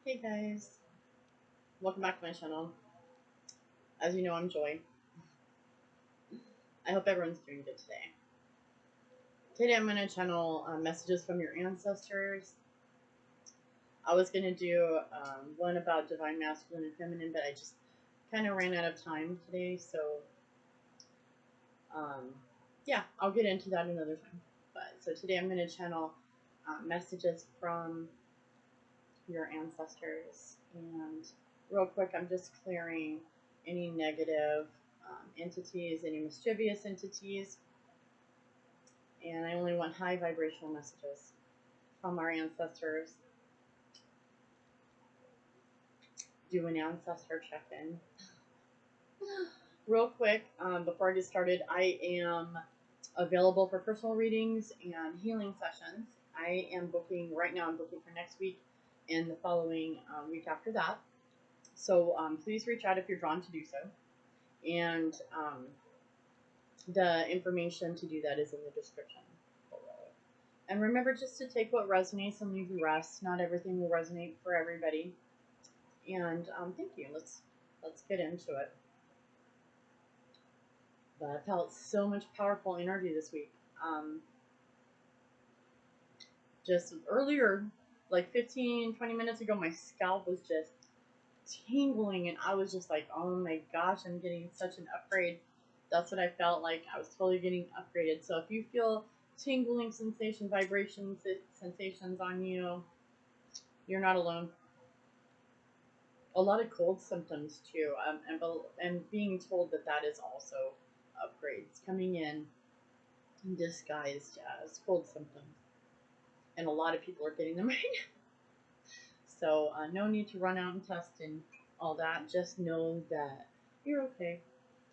Hey guys, welcome back to my channel. As you know, I'm Joy. I hope everyone's doing good today. Today I'm going to channel messages from your ancestors. I was going to do one about divine masculine and feminine, but I just kind of ran out of time today, so yeah, I'll get into that another time. But so today I'm going to channel messages from your ancestors, and real quick, I'm just clearing any negative entities, any mischievous entities, and I only want high vibrational messages from our ancestors. Do an ancestor check-in. Real quick, before I get started, I am available for personal readings and healing sessions. I am booking, right now I'm booking for next week and the following week after that. So please reach out if you're drawn to do so. And the information to do that is in the description below. And remember just to take what resonates and leave the rest. Not everything will resonate for everybody. And thank you. Let's get into it. But I felt so much powerful energy this week. Just earlier, like 15-20 minutes ago, my scalp was just tingling, and I was just like, oh my gosh, I'm getting such an upgrade. That's what I felt like. I was totally getting upgraded. So if you feel tingling sensation, vibration sensations on you, you're not alone. A lot of cold symptoms too, and being told that that is also upgrades coming in disguised as cold symptoms, and a lot of people are getting them right now. So no need to run out and test and all that. Just know that you're okay.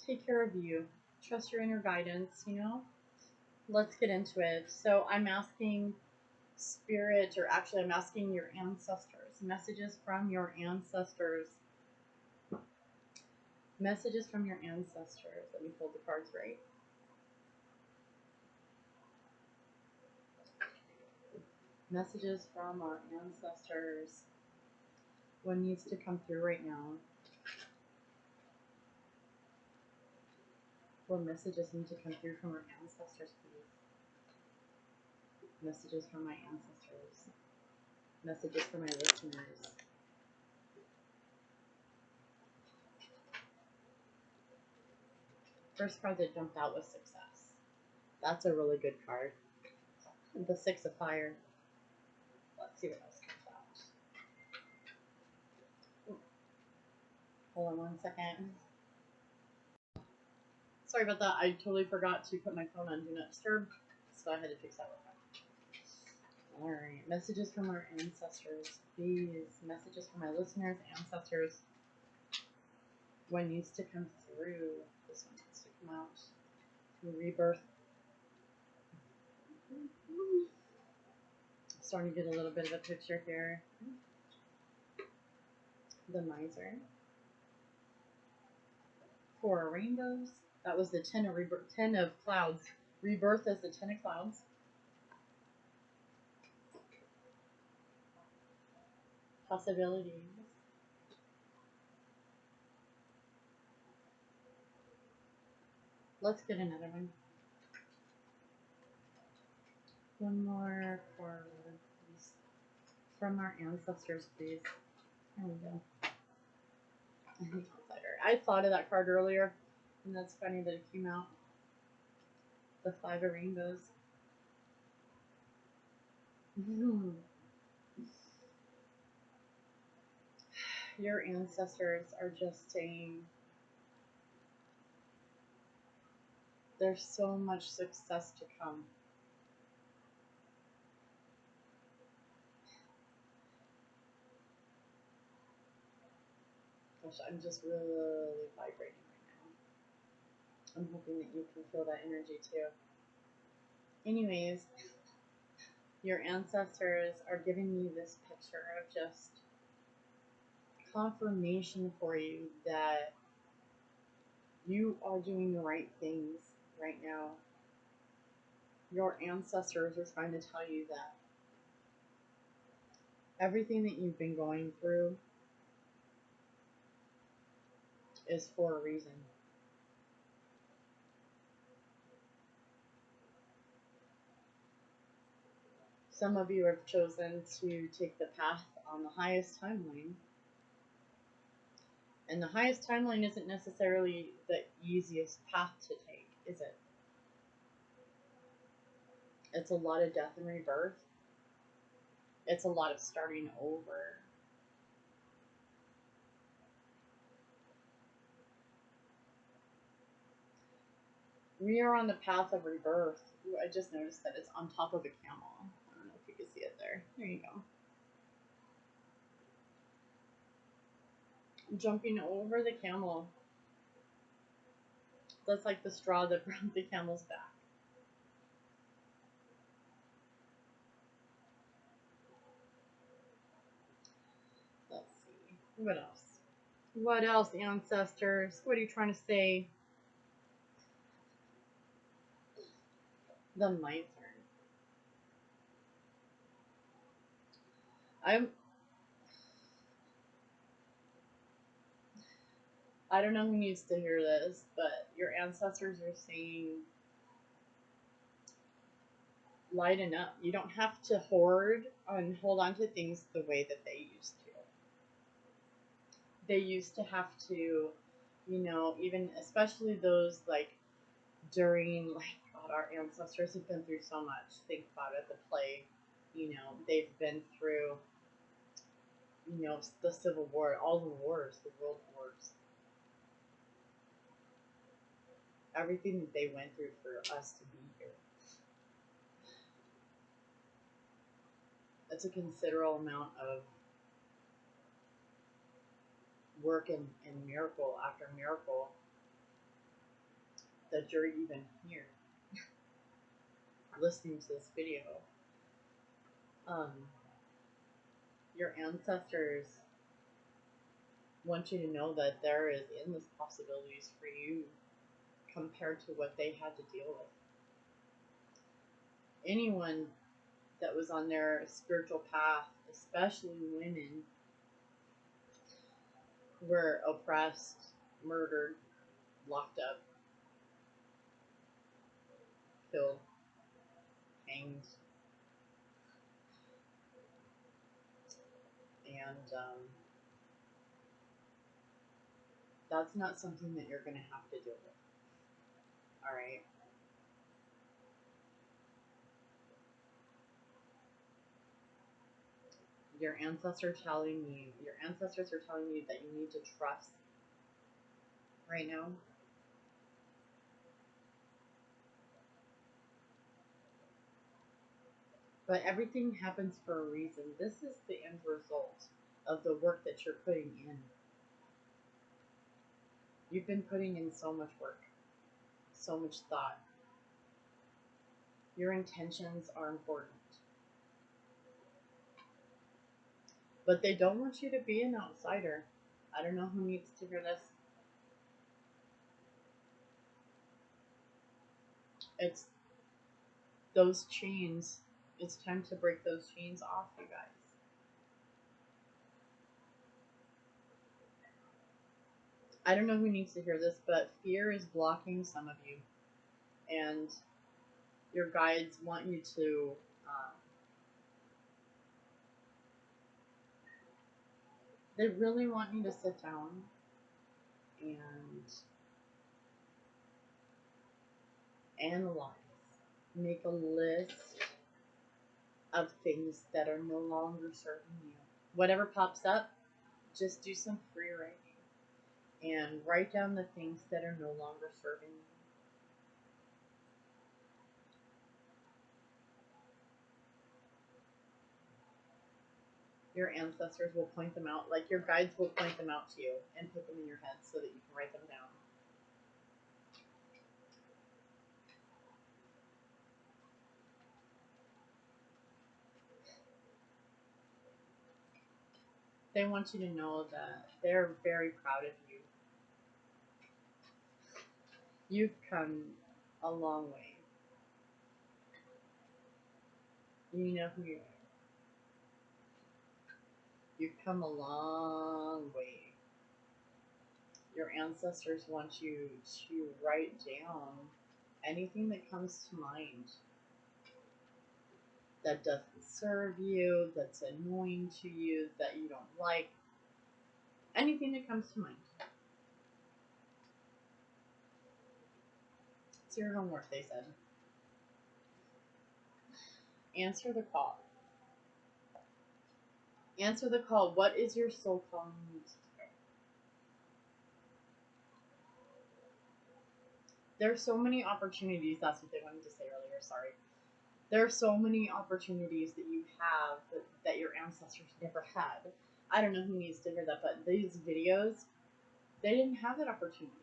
Take care of you. Trust your inner guidance. Let's get into it. So I'm asking spirit, or actually I'm asking your ancestors, messages from your ancestors. Messages from your ancestors. Let me pull the cards right. Messages from our ancestors. What needs to come through right now? What messages need to come through from our ancestors, please? Messages from my ancestors. Messages for my listeners. First card that jumped out was success. That's a really good card. The Six of Fire. Let's see what else comes out. Ooh. Hold on one second. Sorry about that. I totally forgot to put my phone on Do Not Disturb, so I had to fix that real quick. Alright, messages from our ancestors. Please, messages from my listeners, ancestors. What needs to come through? This one needs to come out. Rebirth. Starting to get a little bit of a picture here. The Miser. Four of Rainbows. That was the 10 of rebirth, 10 of clouds. Rebirth is the 10 of clouds. Possibilities. Let's get another one. One more for please. From our ancestors, please. There we go. I thought of that card earlier, and that's funny that it came out. The Five of Rainbows. Your ancestors are just saying there's so much success to come. Gosh, I'm just really vibrating right now. I'm hoping that you can feel that energy too. Anyways, your ancestors are giving me this picture of just confirmation for you that you are doing the right things right now. Your ancestors are trying to tell you that Everything that you've been going through is for a reason. Some of you have chosen to take the path on the highest timeline. And the highest timeline isn't necessarily the easiest path to take, is it? It's a lot of death and rebirth. It's a lot of starting over. We are on the path of rebirth. Ooh, I just noticed that it's on top of a camel. I don't know if you can see it there. There you go. Jumping over the camel. That's like the straw that broke the camel's back. Let's see. What else? What else, ancestors? What are you trying to say? The my turn. I don't know who needs to hear this, but your ancestors are saying lighten up. You don't have to hoard and hold on to things the way that they used to. They used to have to, even especially those like during, like, God, our ancestors have been through so much. Think about it, the plague, they've been through, the Civil War, all the wars, the world wars, everything that they went through for us to be here. It's a considerable amount of work and miracle after miracle that you're even here listening to this video. Your ancestors want you to know that there is endless possibilities for you compared to what they had to deal with. Anyone that was on their spiritual path, especially women, were oppressed, murdered, locked up, killed, hanged, and that's not something that you're going to have to deal with. All right. Your ancestors are telling you that you need to trust right now. But everything happens for a reason. This is the end result of the work that you're putting in. You've been putting in so much work, so much thought. Your intentions are important. But they don't want you to be an outsider. I don't know who needs to hear this. It's those chains. It's time to break those chains off, you guys. I don't know who needs to hear this, but fear is blocking some of you. And your guides want you to they really want you to sit down and analyze, make a list of things that are no longer serving you. Whatever pops up, just do some free writing and write down the things that are no longer serving you. Your ancestors will point them out, like your guides will point them out to you and put them in your head so that you can write them down. They want you to know that they're very proud of you. You've come a long way. You know who you are. You've come a long way. Your ancestors want you to write down anything that comes to mind that doesn't serve you, that's annoying to you, that you don't like. Anything that comes to mind. It's your homework, they said. Answer the call. Answer the call. What is your soul calling you to do? There are so many opportunities. That's what they wanted to say earlier. Sorry. There are so many opportunities that you have that your ancestors never had. I don't know who needs to hear that, but these videos, they didn't have that opportunity.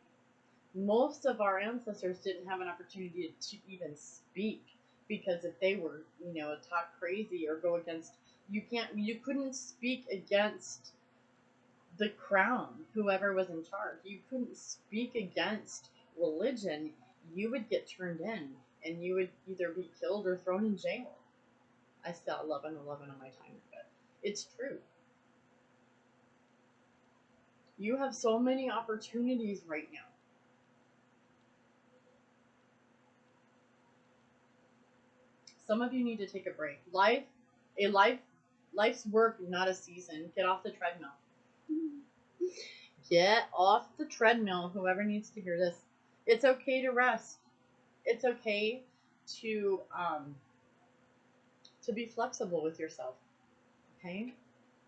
Most of our ancestors didn't have an opportunity to even speak, because if they were, talk crazy or go against, you couldn't speak against the crown, whoever was in charge. You couldn't speak against religion. You would get turned in, and you would either be killed or thrown in jail. I still 11/11 on my timer, but it's true. You have so many opportunities right now. Some of you need to take a break. Life's work, not a season. Get off the treadmill. Get off the treadmill, whoever needs to hear this. It's okay to rest. It's okay to be flexible with yourself. Okay?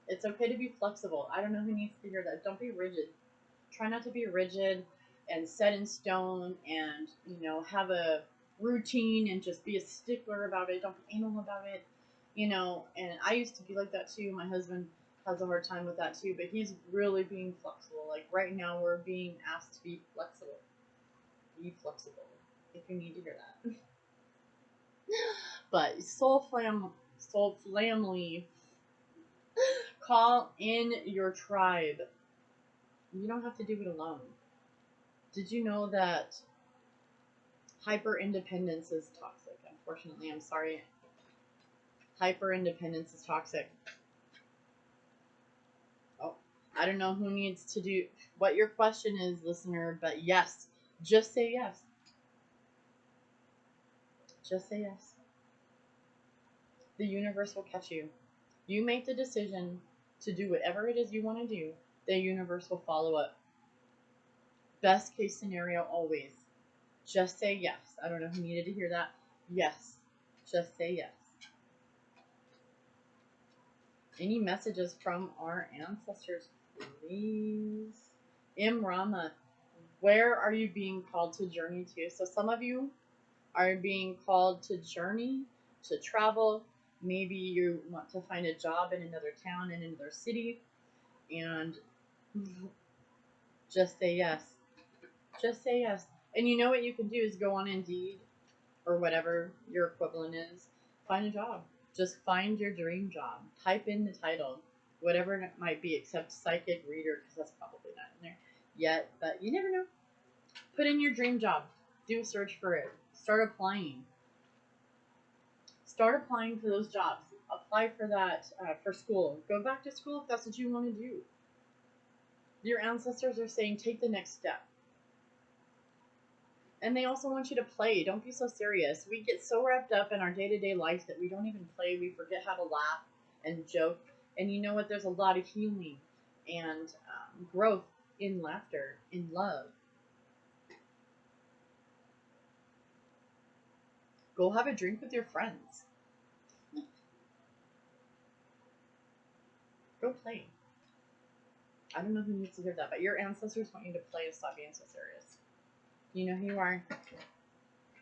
It's okay to be flexible. I don't know who needs to hear that. Don't be rigid. Try not to be rigid and set in stone and, have a routine and just be a stickler about it. Don't be anal about it. And I used to be like that too. My husband has a hard time with that too, but he's really being flexible. Like right now, we're being asked to be flexible. Be flexible if you need to hear that. But soul family, call in your tribe. You don't have to do it alone. Did you know that hyper independence is toxic? Unfortunately, I'm sorry. Hyper independence is toxic. Oh, I don't know who needs to do what your question is, listener, but yes, just say yes. Just say yes. The universe will catch you. You make the decision to do whatever it is you want to do, the universe will follow up. Best case scenario always. Just say yes. I don't know who needed to hear that. Yes. Just say yes. Any messages from our ancestors, please? Rama, where are you being called to journey to? So some of you are being called to journey, to travel. Maybe you want to find a job in another town, in another city, and just say yes. Just say yes. And you know what you can do is go on Indeed or whatever your equivalent is. Find a job. Just find your dream job. Type in the title, whatever it might be, except psychic reader, because that's probably not in there yet. But you never know. Put in your dream job. Do a search for it. Start applying. Start applying for those jobs. Apply for that for school. Go back to school if that's what you want to do. Your ancestors are saying take the next step. And they also want you to play. Don't be so serious. We get so wrapped up in our day-to-day life that we don't even play. We forget how to laugh and joke. And you know what? There's a lot of healing and growth in laughter, in love. Go have a drink with your friends. Go play. I don't know who needs to hear that, but your ancestors want you to play and stop being so serious. You know who you are.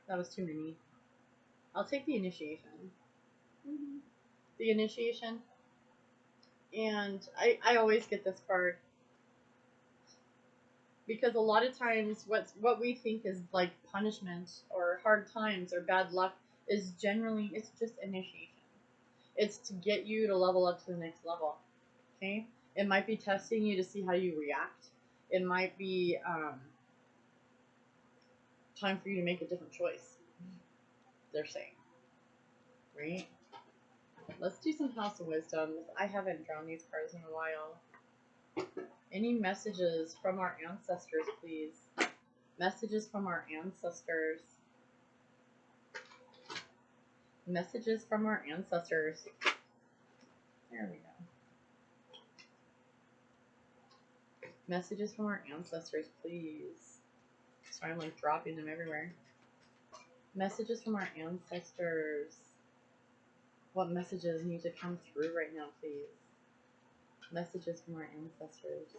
That was too many. I'll take the initiation. Mm-hmm. The initiation. And I always get this card. Because a lot of times what we think is like punishment or hard times or bad luck is generally, it's just initiation. It's to get you to level up to the next level. Okay? It might be testing you to see how you react. It might be time for you to make a different choice. They're saying. Right? Let's do some House of Wisdom. I haven't drawn these cards in a while. Any messages from our ancestors, please? Messages from our ancestors. Messages from our ancestors. There we go. Messages from our ancestors, please. Sorry, I'm like dropping them everywhere. Messages from our ancestors. What messages need to come through right now, please? Messages from our ancestors.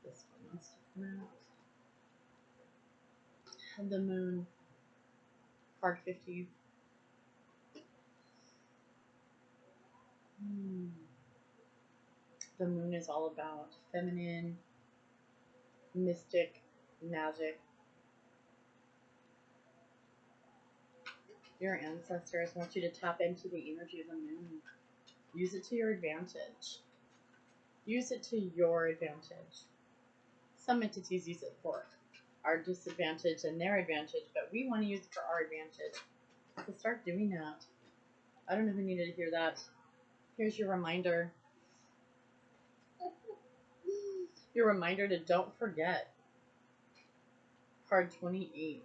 This one wants to come out. The moon. Card 50. The moon is all about feminine, mystic, magic. Your ancestors want you to tap into the energy of the moon. Use it to your advantage. Use it to your advantage. Some entities use it for our disadvantage and their advantage, but we want to use it for our advantage. So start doing that. I don't know who needed to hear that. Here's your reminder. Your reminder to don't forget. Card 28.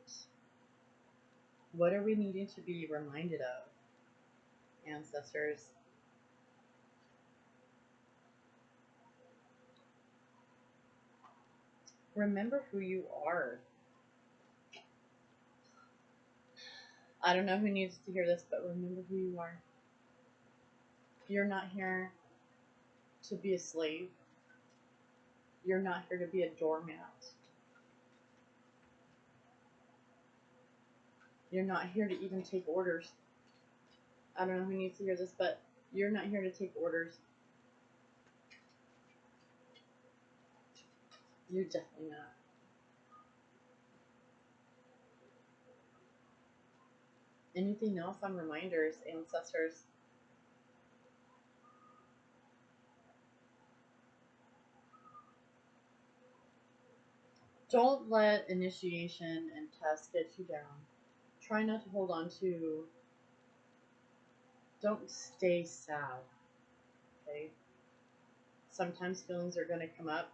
What are we needing to be reminded of, ancestors? Remember who you are. I don't know who needs to hear this, but remember who you are. You're not here to be a slave. You're not here to be a doormat. You're not here to even take orders. I don't know who needs to hear this, but you're not here to take orders. You're definitely not. Anything else on reminders, ancestors? Don't let initiation and tests get you down. Try not to hold on to. Don't stay sad. Okay? Sometimes feelings are going to come up,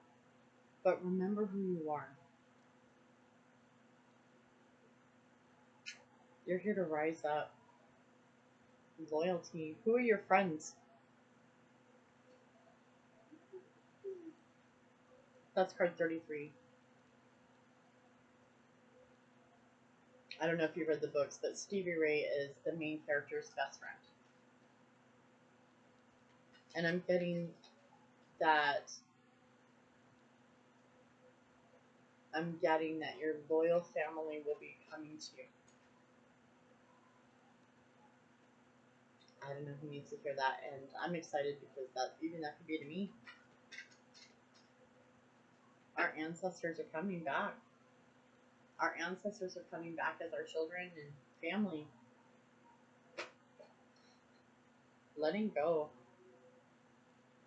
but remember who you are. You're here to rise up. Loyalty. Who are your friends? That's card 33. I don't know if you've read the books, but Stevie Ray is the main character's best friend. And I'm getting that your loyal family will be coming to you. I don't know who needs to hear that, and I'm excited because that could be to me. Our ancestors are coming back. Our ancestors are coming back as our children and family. Letting go.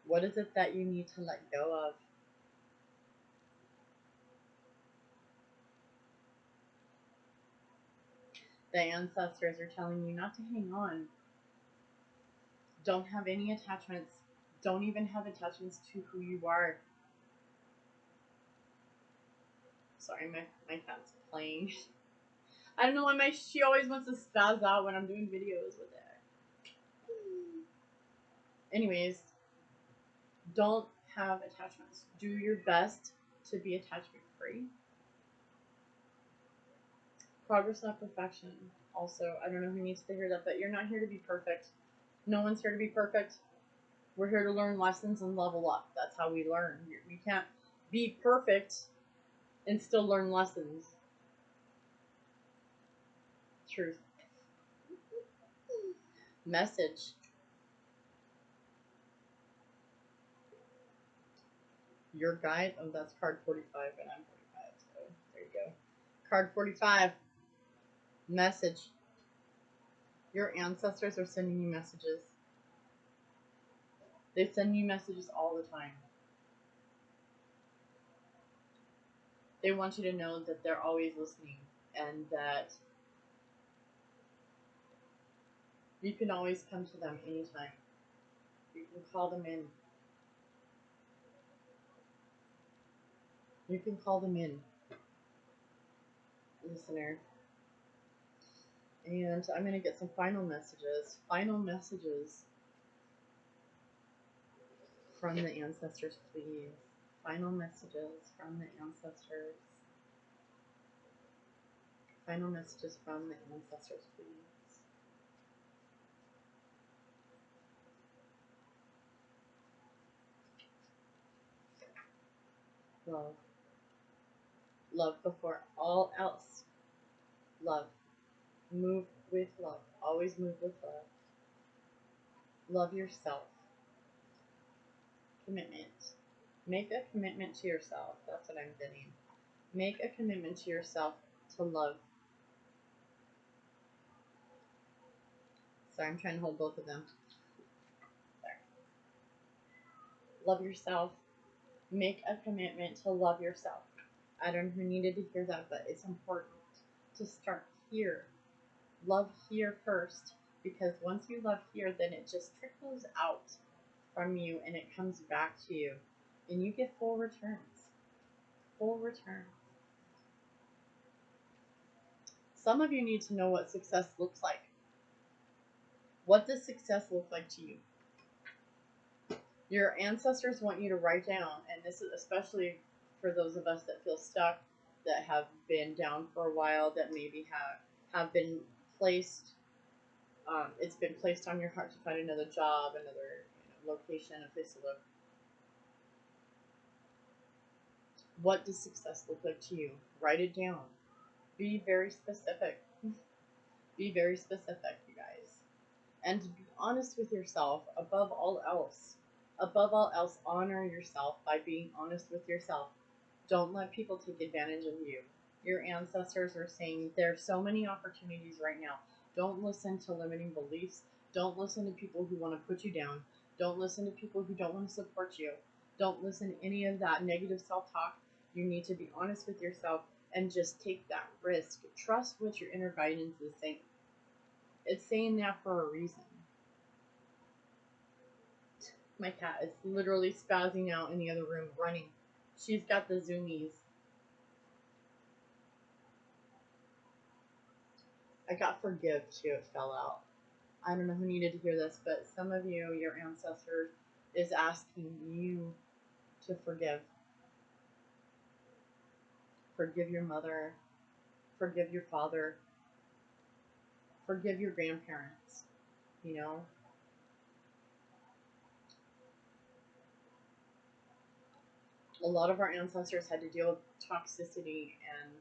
What is it that you need to let go of? The ancestors are telling you not to hang on. Don't have any attachments. Don't even have attachments to who you are. Sorry, my cat's playing. I don't know why she always wants to spaz out when I'm doing videos with it. Anyways, don't have attachments. Do your best to be attachment free. Progress, not perfection. Also, I don't know who needs to hear that, but you're not here to be perfect. No one's here to be perfect. We're here to learn lessons and level up. That's how we learn. We can't be perfect and still learn lessons. Truth. Message. Your guide. Oh, that's card 45, and I'm 45. So there you go. Card 45. Message. Your ancestors are sending you messages. They send you messages all the time. They want you to know that they're always listening and that you can always come to them anytime. You can call them in. You can call them in, listener. And I'm going to get some final messages. Final messages from the ancestors, please. Final messages from the ancestors. Final messages from the ancestors, please. Love. Love before all else. Love. Move with love. Always move with love. Love yourself. Commitment. Make a commitment to yourself. That's what I'm getting. Make a commitment to yourself to love. Sorry, I'm trying to hold both of them. Sorry. Love yourself. Make a commitment to love yourself. I don't know who needed to hear that, but it's important to start here. Love here first, because once you love here, then it just trickles out from you and it comes back to you, and you get full returns. Full returns. Some of you need to know what success looks like. What does success look like to you? Your ancestors want you to write down, and this is especially for those of us that feel stuck, that have been down for a while, that maybe have been placed. It's been placed on your heart to find another job, another location, a place to live. What does success look like to you? Write it down. Be very specific. Be very specific, you guys. And be honest with yourself above all else. Above all else, honor yourself by being honest with yourself. Don't let people take advantage of you. Your ancestors are saying there's so many opportunities right now. Don't listen to limiting beliefs. Don't listen to people who want to put you down. Don't listen to people who don't want to support you. Don't listen to any of that negative self-talk. You need to be honest with yourself and just take that risk. Trust what your inner guidance is saying. It's saying that for a reason. My cat is literally spazzing out in the other room, running. She's got the zoomies. I got forgive too, it fell out. I don't know who needed to hear this, but some of you, your ancestor is asking you to forgive. Forgive your mother. Forgive your father. Forgive your grandparents. You know? A lot of our ancestors had to deal with toxicity, and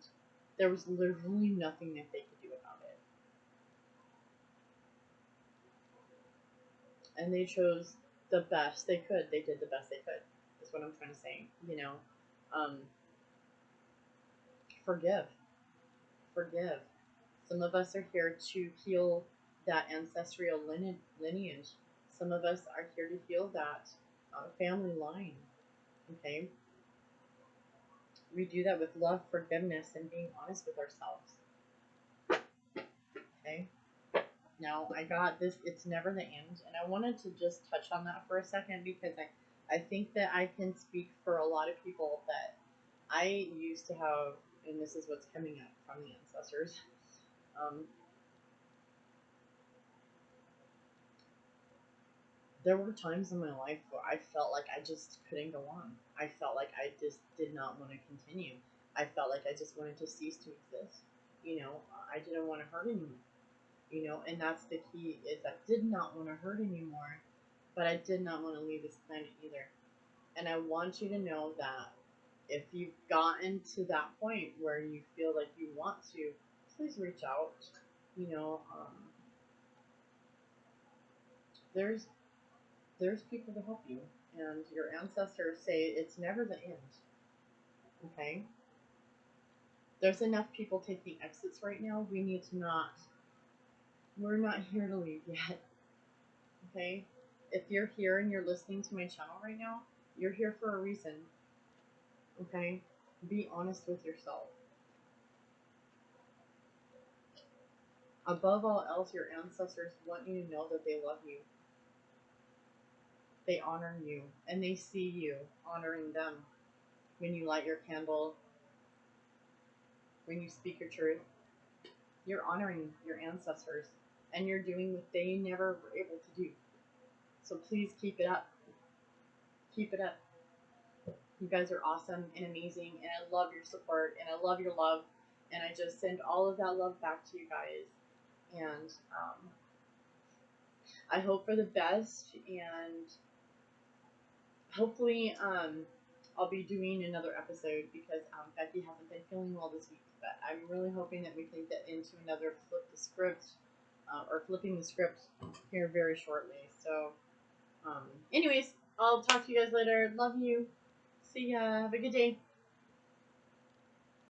there was literally nothing that they could do about it. And they chose the best they could. They did the best they could, is what I'm trying to say. You know? Forgive. Forgive. Some of us are here to heal that ancestral lineage. Some of us are here to heal that family line. Okay? We do that with love, forgiveness, and being honest with ourselves. Okay? Now, I got this, it's never the end, and I wanted to just touch on that for a second because I think that I can speak for a lot of people that I used to have, and this is what's coming up from the ancestors. There were times in my life where I felt like I just couldn't go on. I felt like I just did not want to continue. I felt like I just wanted to cease to exist. You know, I didn't want to hurt anymore. You know, and that's the key, is I did not want to hurt anymore, but I did not want to leave this planet either. And I want you to know that if you've gotten to that point where you feel like you want to, please reach out. You know, there's people to help you, and your ancestors say it's never the end. Okay? There's enough people taking exits right now. We need to not, we're not here to leave yet. Okay? If you're here and you're listening to my channel right now, you're here for a reason. Okay? Be honest with yourself. Above all else, your ancestors want you to know that they love you. They honor you, and they see you honoring them when you light your candle, when you speak your truth. You're honoring your ancestors, and you're doing what they never were able to do. So please keep it up. Keep it up. You guys are awesome and amazing, and I love your support, and I love your love, and I just send all of that love back to you guys. And I hope for the best, and hopefully I'll be doing another episode because Becky hasn't been feeling well this week. But I'm really hoping that we can get into another flip the script or flipping the script here very shortly. So, anyways, I'll talk to you guys later. Love you. See ya. Have a good day.